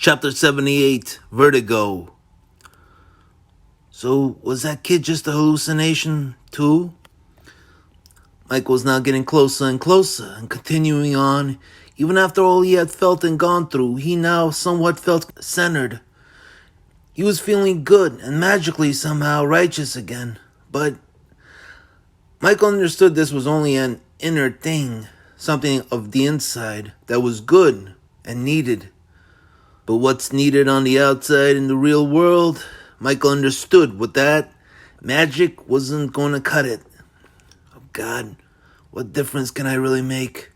Chapter 78, Vertigo. So, was that kid just a hallucination, too? Mike was now getting closer and closer, and continuing on. Even after all he had felt and gone through, he now somewhat felt centered. He was feeling good and magically somehow righteous again. But Michael understood this was only an inner thing, something of the inside that was good and needed. But what's needed on the outside in the real world, Michael understood with that, magic wasn't going to cut it. Oh God, what difference can I really make?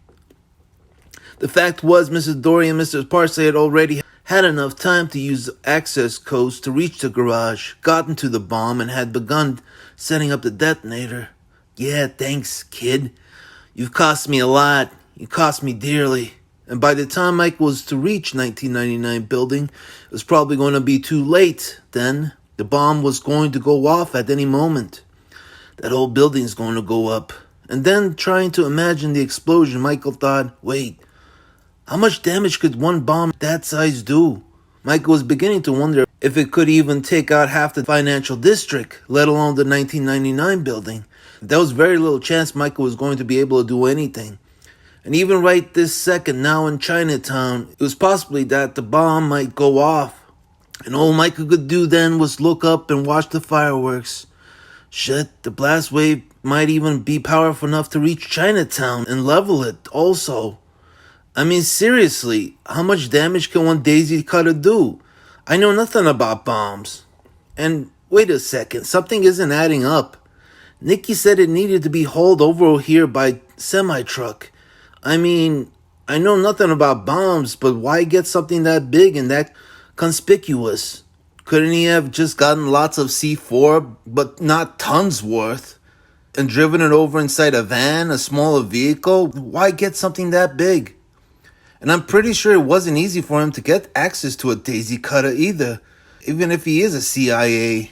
The fact was, Mrs. Dory and Mr. Parsley had already had enough time to use access codes to reach the garage, gotten to the bomb, and had begun setting up the detonator. Yeah, thanks, kid. You've cost me a lot. You cost me dearly. And by the time Mike was to reach 1999 building, it was probably going to be too late. Then the bomb was going to go off at any moment. That whole building's going to go up. And then, trying to imagine the explosion, Michael thought, wait, how much damage could one bomb that size do? Michael was beginning to wonder if it could even take out half the financial district, let alone the 1999 building. There was very little chance Michael was going to be able to do anything. And even right this second, now in Chinatown, it was possibly that the bomb might go off. And all Michael could do then was look up and watch the fireworks. Shit, the blast wave might even be powerful enough to reach Chinatown and level it also. I mean, seriously, how much damage can one daisy cutter do? I know nothing about bombs. And wait a second, something isn't adding up. Nikki said it needed to be hauled over here by semi-truck. I mean, I know nothing about bombs, but why get something that big and that conspicuous? Couldn't he have just gotten lots of C4, but not tons worth, and driven it over inside a van, a smaller vehicle? Why get something that big? And I'm pretty sure it wasn't easy for him to get access to a daisy cutter either, even if he is a CIA.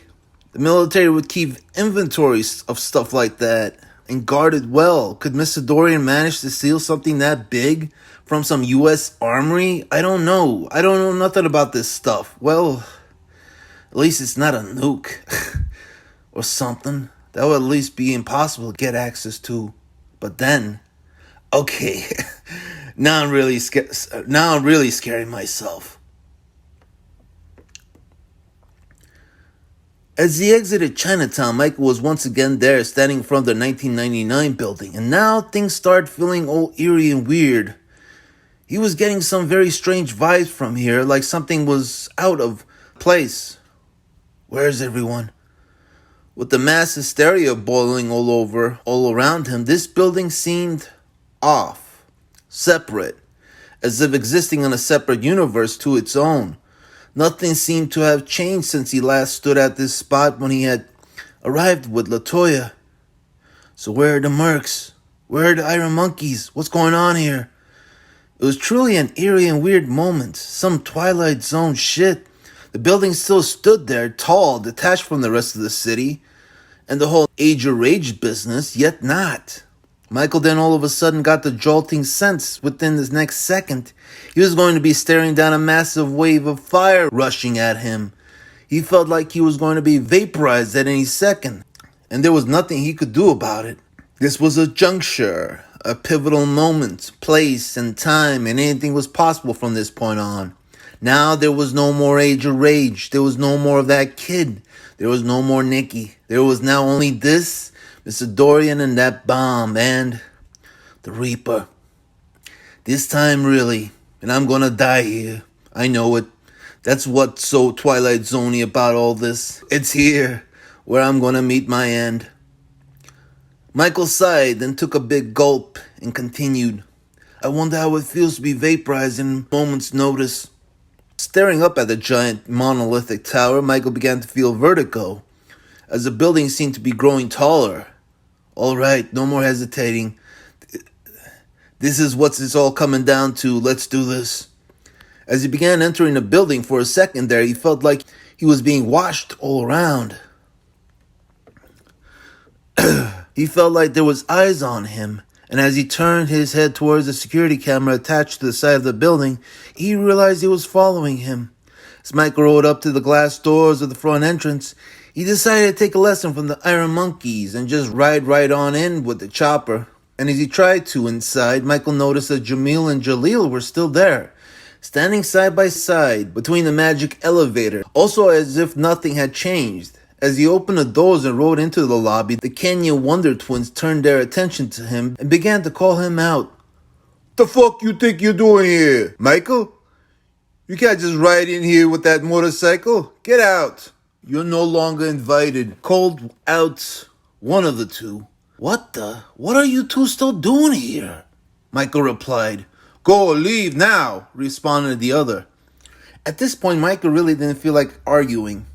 The military would keep inventories of stuff like that and guard it well. Could Mr. Dorian manage to steal something that big from some U.S. armory? I don't know. I don't know nothing about this stuff. Well, at least it's not a nuke or something. That would at least be impossible to get access to. But then, okay, now I'm really scaring myself. As he exited Chinatown, Michael was once again there, standing in front of the 1999 building, and now things started feeling all eerie and weird. He was getting some very strange vibes from here, like something was out of place. Where's everyone? With the mass hysteria boiling all around him, this building seemed off, separate, as if existing in a separate universe to its own. Nothing seemed to have changed since he last stood at this spot when he had arrived with LaToya. So where are the mercs? Where are the Iron Monkeys? What's going on here? It was truly an eerie and weird moment. Some Twilight Zone shit. The building still stood there, tall, detached from the rest of the city, and the whole age of rage business, yet not. Michael then all of a sudden got the jolting sense within this next second he was going to be staring down a massive wave of fire rushing at him. He felt like he was going to be vaporized at any second, and there was nothing he could do about it. This was a juncture, a pivotal moment, place and time, and anything was possible from this point on. Now there was no more age of rage. There was no more of that kid. There was no more Nikki. There was now only this, Mr. Dorian, and that bomb, and the Reaper. This time really, and I'm gonna die here. I know it. That's what's so Twilight Zone-y about all this. It's here, where I'm gonna meet my end. Michael sighed, then took a big gulp and continued. I wonder how it feels to be vaporized in a moment's notice. Staring up at the giant monolithic tower, Michael began to feel vertigo, as the building seemed to be growing taller. All right, no more hesitating. This is what it's all coming down to. Let's do this. As he began entering the building, for a second there, he felt like he was being washed all around. He felt like there was eyes on him, And as he turned his head towards the security camera attached to the side of the building, he realized he was following him. As Michael rode up to the glass doors of the front entrance, he decided to take a lesson from the Iron Monkeys and just ride right on in with the chopper. And as he tried to inside, Michael noticed that Jamil and Jaleel were still there, standing side by side between the magic elevator, also as if nothing had changed. As he opened the doors and rode into the lobby, the Kenya Wonder Twins turned their attention to him and began to call him out. "The fuck you think you're doing here, Michael? You can't just ride in here with that motorcycle. Get out. You're no longer invited," called out one of the two. What are you two still doing here?" Michael replied. "Go, leave now," responded the other. At this point, Michael really didn't feel like arguing.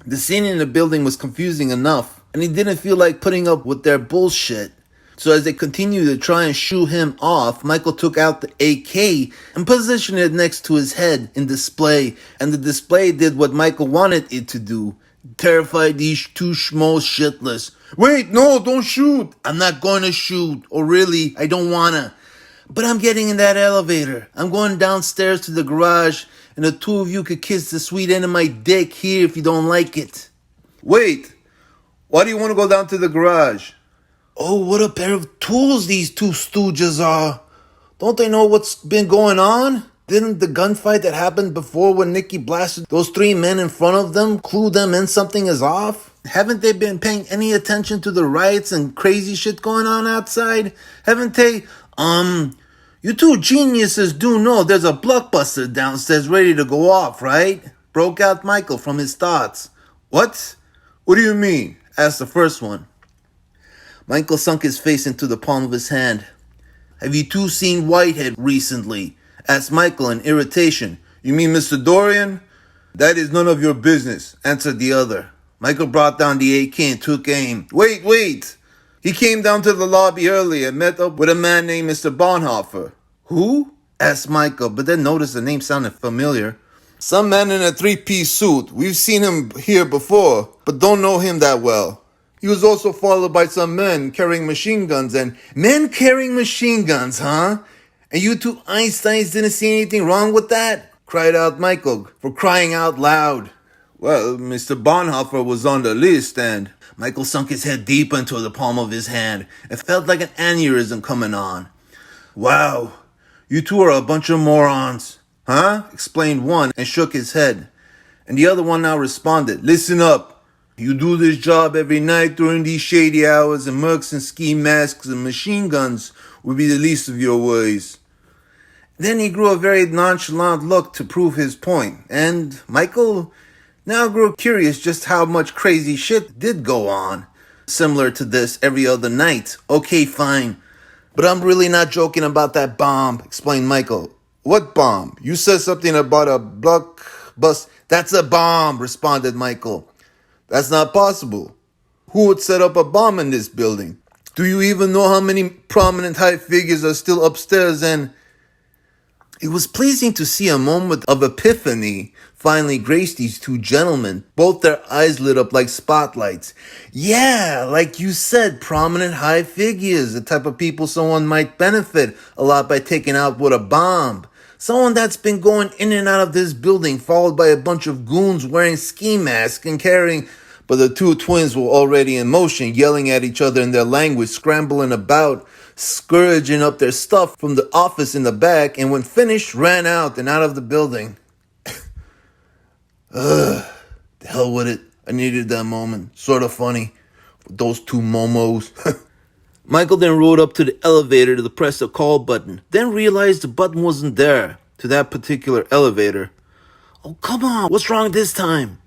The scene in the building was confusing enough, and he didn't feel like putting up with their bullshit. So as they continued to try and shoo him off, Michael took out the AK and positioned it next to his head in display, and the display did what Michael wanted it to do. Terrified these two schmoes shitless. "Wait, no, don't shoot." "I'm not going to shoot, or really, I don't wanna. But I'm getting in that elevator. I'm going downstairs to the garage, and the two of you could kiss the sweet end of my dick here if you don't like it." "Wait, why do you want to go down to the garage?" "Oh, what a pair of tools these two stooges are. Don't they know what's been going on? Didn't the gunfight that happened before when Nicky blasted those three men in front of them clue them in something is off? Haven't they been paying any attention to the riots and crazy shit going on outside? Haven't they? You two geniuses do know there's a blockbuster downstairs ready to go off, right?" broke out Michael from his thoughts. "What? What do you mean?" asked the first one. Michael sunk his face into the palm of his hand. "Have you two seen Whitehead recently?" asked Michael in irritation. "You mean Mr. Dorian?" "That is none of your business," answered the other. Michael brought down the AK and took aim. Wait! He came down to the lobby earlier and met up with a man named Mr. Bonhoeffer." "Who?" asked Michael, but then noticed the name sounded familiar. "Some man in a three-piece suit. We've seen him here before, but don't know him that well. He was also followed by some men carrying machine guns and..." "Men carrying machine guns, huh? And you two Einsteins didn't see anything wrong with that?" cried out Michael, for crying out loud. "Well, Mr. Bonhoeffer was on the list and..." Michael sunk his head deep into the palm of his hand and felt like an aneurysm coming on. "Wow, you two are a bunch of morons." "Huh?" explained one and shook his head. And the other one now responded, "Listen up. You do this job every night during these shady hours, and mercs and ski masks and machine guns would be the least of your worries." Then he grew a very nonchalant look to prove his point, and Michael now grew curious just how much crazy shit did go on. Similar to this every other night. "Okay, fine. But I'm really not joking about that bomb," explained Michael. "What bomb? You said something about a blockbuster." "That's a bomb," responded Michael. "That's not possible. Who would set up a bomb in this building? Do you even know how many prominent high figures are still upstairs and..." It was pleasing to see a moment of epiphany finally grace these two gentlemen, both their eyes lit up like spotlights. "Yeah, like you said, prominent high figures, the type of people someone might benefit a lot by taking out with a bomb. Someone that's been going in and out of this building, followed by a bunch of goons wearing ski masks and carrying..." But the two twins were already in motion, yelling at each other in their language, scrambling about, scourging up their stuff from the office in the back, and when finished, ran out and out of the building. The hell with it. I needed that moment. Sort of funny. With those two momos. Michael then rode up to the elevator to press the call button, then realized the button wasn't there to that particular elevator. "Oh, come on, what's wrong this time?"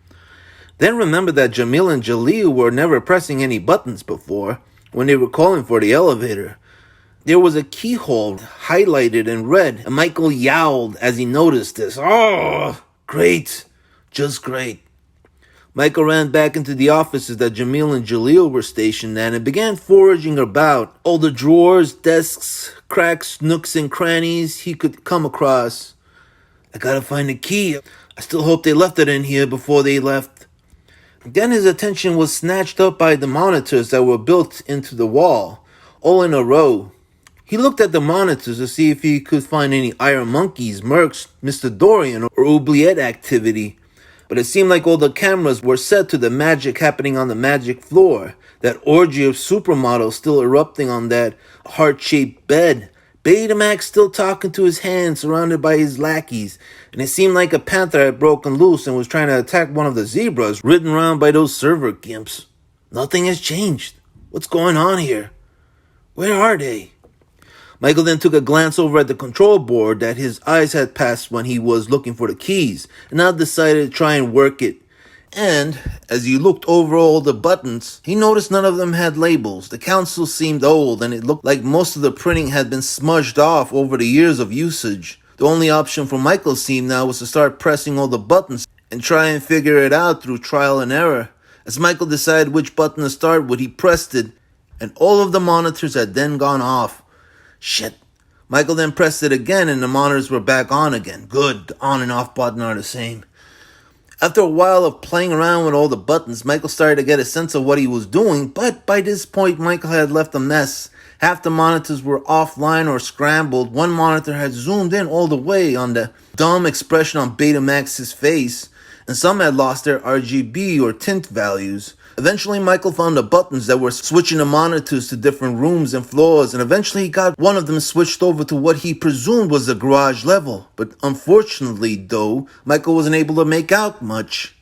Then remembered that Jamil and Jaleel were never pressing any buttons before when they were calling for the elevator. There was a keyhole highlighted in red, and Michael yowled as he noticed this. "Oh, great. Just great." Michael ran back into the offices that Jamil and Jaleel were stationed at and began foraging about all the drawers, desks, cracks, nooks, and crannies he could come across. "I gotta find the key. I still hope they left it in here before they left." Then his attention was snatched up by the monitors that were built into the wall, all in a row. He looked at the monitors to see if he could find any Iron Monkeys, Mercs, Mr. Dorian, or Oubliette activity. But it seemed like all the cameras were set to the magic happening on the magic floor. That orgy of supermodels still erupting on that heart-shaped bed. Betamax still talking to his hand, surrounded by his lackeys. And it seemed like a panther had broken loose and was trying to attack one of the zebras, ridden around by those server gimps. Nothing has changed. What's going on here? Where are they? Michael then took a glance over at the control board that his eyes had passed when he was looking for the keys, and now decided to try and work it. And, as he looked over all the buttons, he noticed none of them had labels. The console seemed old, and it looked like most of the printing had been smudged off over the years of usage. The only option for Michael seemed now was to start pressing all the buttons and try and figure it out through trial and error. As Michael decided which button to start with, he pressed it, and all of the monitors had then gone off. Shit. Michael then pressed it again and the monitors were back on again. Good, the on and off button are the same. After a while of playing around with all the buttons, Michael started to get a sense of what he was doing, but by this point Michael had left a mess. Half the monitors were offline or scrambled. One monitor had zoomed in all the way on the dumb expression on Betamax's face, and some had lost their RGB or tint values. Eventually, Michael found the buttons that were switching the monitors to different rooms and floors, and eventually he got one of them switched over to what he presumed was the garage level. But unfortunately, though, Michael wasn't able to make out much.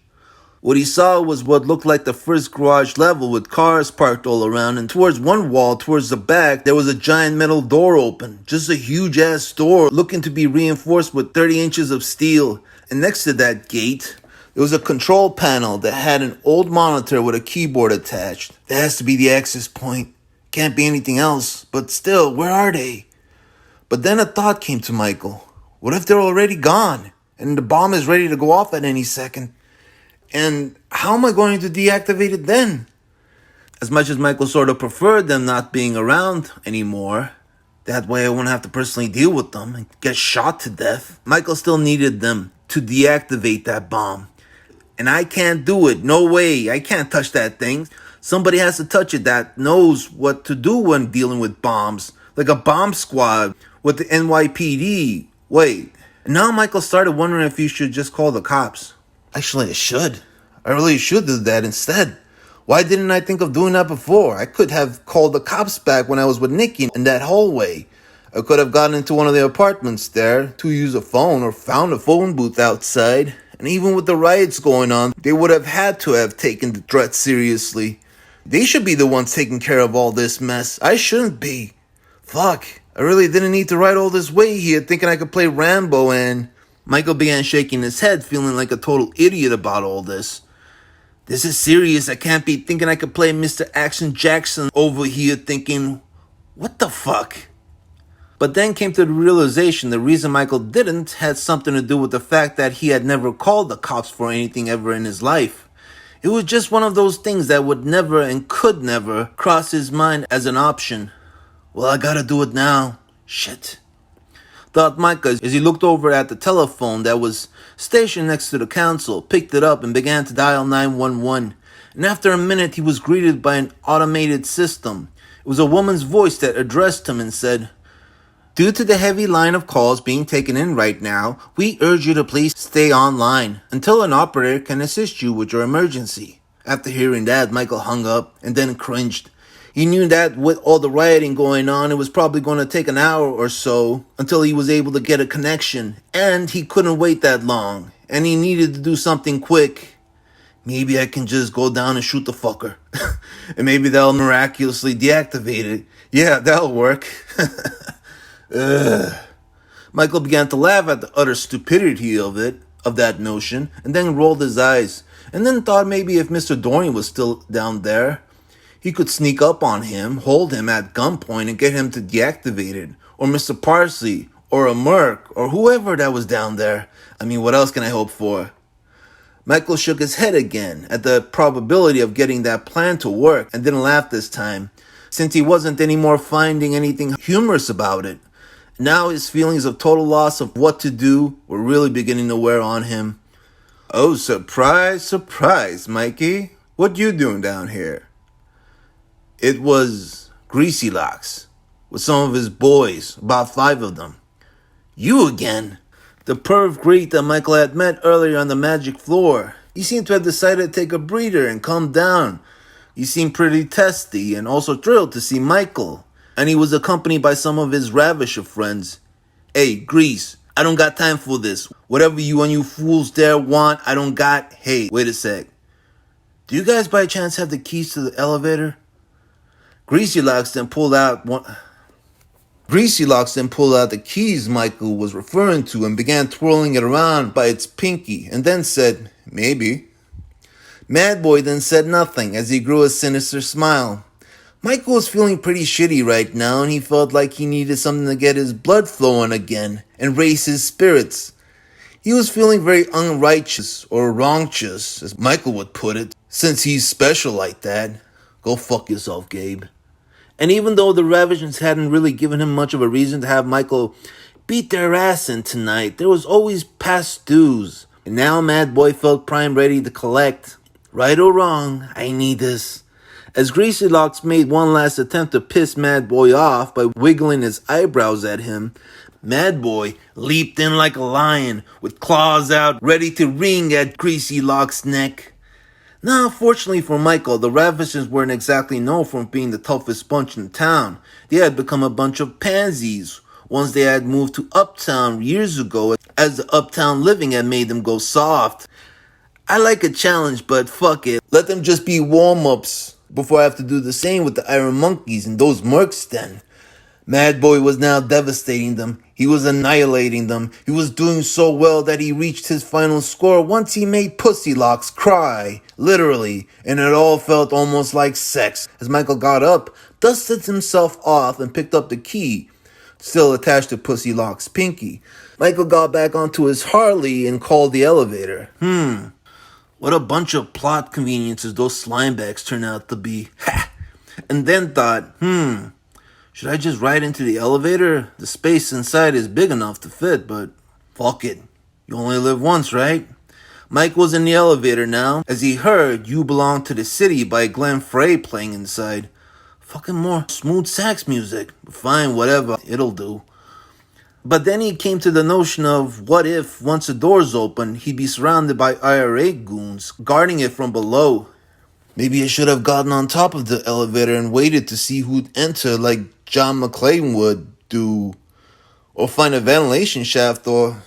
What he saw was what looked like the first garage level with cars parked all around, and towards one wall, towards the back, there was a giant metal door open. Just a huge-ass door looking to be reinforced with 30 inches of steel. And next to that gate, there was a control panel that had an old monitor with a keyboard attached. That has to be the access point. Can't be anything else. But still, where are they? But then a thought came to Michael. What if they're already gone? And the bomb is ready to go off at any second? And how am I going to deactivate it then? As much as Michael sort of preferred them not being around anymore, that way I wouldn't have to personally deal with them and get shot to death, Michael still needed them to deactivate that bomb. And I can't do it. No way. I can't touch that thing. Somebody has to touch it that knows what to do when dealing with bombs. Like a bomb squad with the NYPD. Wait. And now Michael started wondering if he should just call the cops. Actually, I should. I really should do that instead. Why didn't I think of doing that before? I could have called the cops back when I was with Nikki in that hallway. I could have gotten into one of the apartments there to use a phone or found a phone booth outside. And even with the riots going on, they would have had to have taken the threat seriously. They should be the ones taking care of all this mess. I shouldn't be. Fuck. I really didn't need to ride all this way here thinking I could play Rambo and... Michael began shaking his head, feeling like a total idiot about all this. This is serious. I can't be thinking I could play Mr. Action Jackson over here thinking, what the fuck? But then came to the realization the reason Michael didn't had something to do with the fact that he had never called the cops for anything ever in his life. It was just one of those things that would never and could never cross his mind as an option. Well, I gotta do it now. Shit. Thought Michael as he looked over at the telephone that was stationed next to the console, picked it up and began to dial 911. And after a minute he was greeted by an automated system. It was a woman's voice that addressed him and said, "Due to the heavy line of calls being taken in right now, we urge you to please stay online until an operator can assist you with your emergency." After hearing that, Michael hung up and then cringed. He knew that with all the rioting going on, it was probably going to take an hour or so until he was able to get a connection, and he couldn't wait that long, and he needed to do something quick. Maybe I can just go down and shoot the fucker, and maybe that'll miraculously deactivate it. Yeah, that'll work. Michael began to laugh at the utter stupidity of that notion, and then rolled his eyes, and then thought maybe if Mr. Dorian was still down there, he could sneak up on him, hold him at gunpoint, and get him to deactivate it. Or Mr. Parsley, or a Merc, or whoever that was down there. I mean, what else can I hope for? Michael shook his head again at the probability of getting that plan to work, and didn't laugh this time, since he wasn't anymore finding anything humorous about it. Now his feelings of total loss of what to do were really beginning to wear on him. "Oh, surprise, surprise, Mikey. What you doing down here?" It was Greasy Locks. with some of his boys, about 5 of them. You again? The perv Greek that Michael had met earlier on the magic floor. He seemed to have decided to take a breather and calm down. He seemed pretty testy and also thrilled to see Michael. And he was accompanied by some of his ravisher friends. Hey, Grease, I don't got time for this. Whatever you and you fools there want, I don't got. Hey, wait a sec. Do you guys by chance have the keys to the elevator? Greasy Locks then pulled out the keys Michael was referring to and began twirling it around by its pinky and then said, maybe. Madboy then said nothing as he grew a sinister smile. Michael was feeling pretty shitty right now and he felt like he needed something to get his blood flowing again and raise his spirits. He was feeling very unrighteous or wrongtious, as Michael would put it, since he's special like that. Go fuck yourself, Gabe. And even though the Ravagers hadn't really given him much of a reason to have Michael beat their ass in tonight, there was always past dues. And now Madboy felt prime ready to collect. Right or wrong, I need this. As Greasy Locks made one last attempt to piss Madboy off by wiggling his eyebrows at him, Madboy leaped in like a lion, with claws out, ready to wring at Greasy Locks' neck. Now, fortunately for Michael, the Ravishers weren't exactly known for being the toughest bunch in town. They had become a bunch of pansies once they had moved to Uptown years ago, as the Uptown living had made them go soft. I like a challenge, but fuck it. Let them just be warm-ups before I have to do the same with the Iron Monkeys and those mercs then. Madboy was now devastating them. He was annihilating them. He was doing so well that he reached his final score once he made Pussy Locks cry, literally, and it all felt almost like sex. As Michael got up, dusted himself off, and picked up the key, still attached to Pussy Locks' pinky. Michael got back onto his Harley and called the elevator. What a bunch of plot conveniences those slimebags turned out to be. Ha! And then thought, should I just ride into the elevator? The space inside is big enough to fit, but fuck it. You only live once, right? Mike was in the elevator now, as he heard You Belong to the City by Glenn Frey playing inside. Fucking more smooth sax music. Fine, whatever, it'll do. But then he came to the notion of what if, once the doors open, he'd be surrounded by IRA goons, guarding it from below. Maybe I should have gotten on top of the elevator and waited to see who'd enter like John McClane would do. Or find a ventilation shaft or...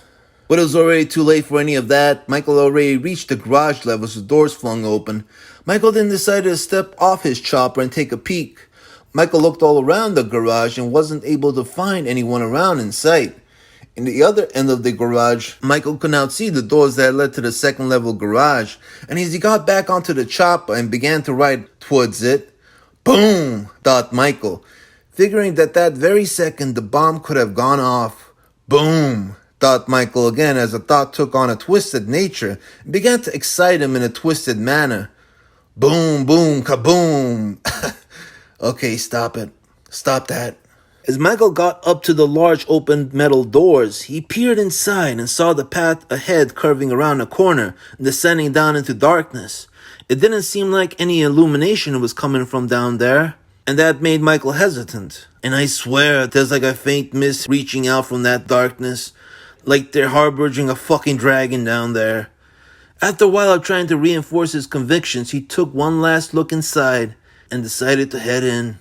But it was already too late for any of that. Michael already reached the garage level as the doors flung open. Michael then decided to step off his chopper and take a peek. Michael looked all around the garage and wasn't able to find anyone around in sight. In the other end of the garage, Michael could now see the doors that led to the second level garage, and as he got back onto the chopper and began to ride towards it, boom, thought Michael, figuring that very second the bomb could have gone off. Boom, thought Michael again as the thought took on a twisted nature and began to excite him in a twisted manner. Boom, boom, kaboom. Okay, stop it. Stop that. As Michael got up to the large open metal doors, he peered inside and saw the path ahead curving around a corner and descending down into darkness. It didn't seem like any illumination was coming from down there, and that made Michael hesitant. And I swear, there's like a faint mist reaching out from that darkness, like they're harboring a fucking dragon down there. After a while of trying to reinforce his convictions, he took one last look inside and decided to head in.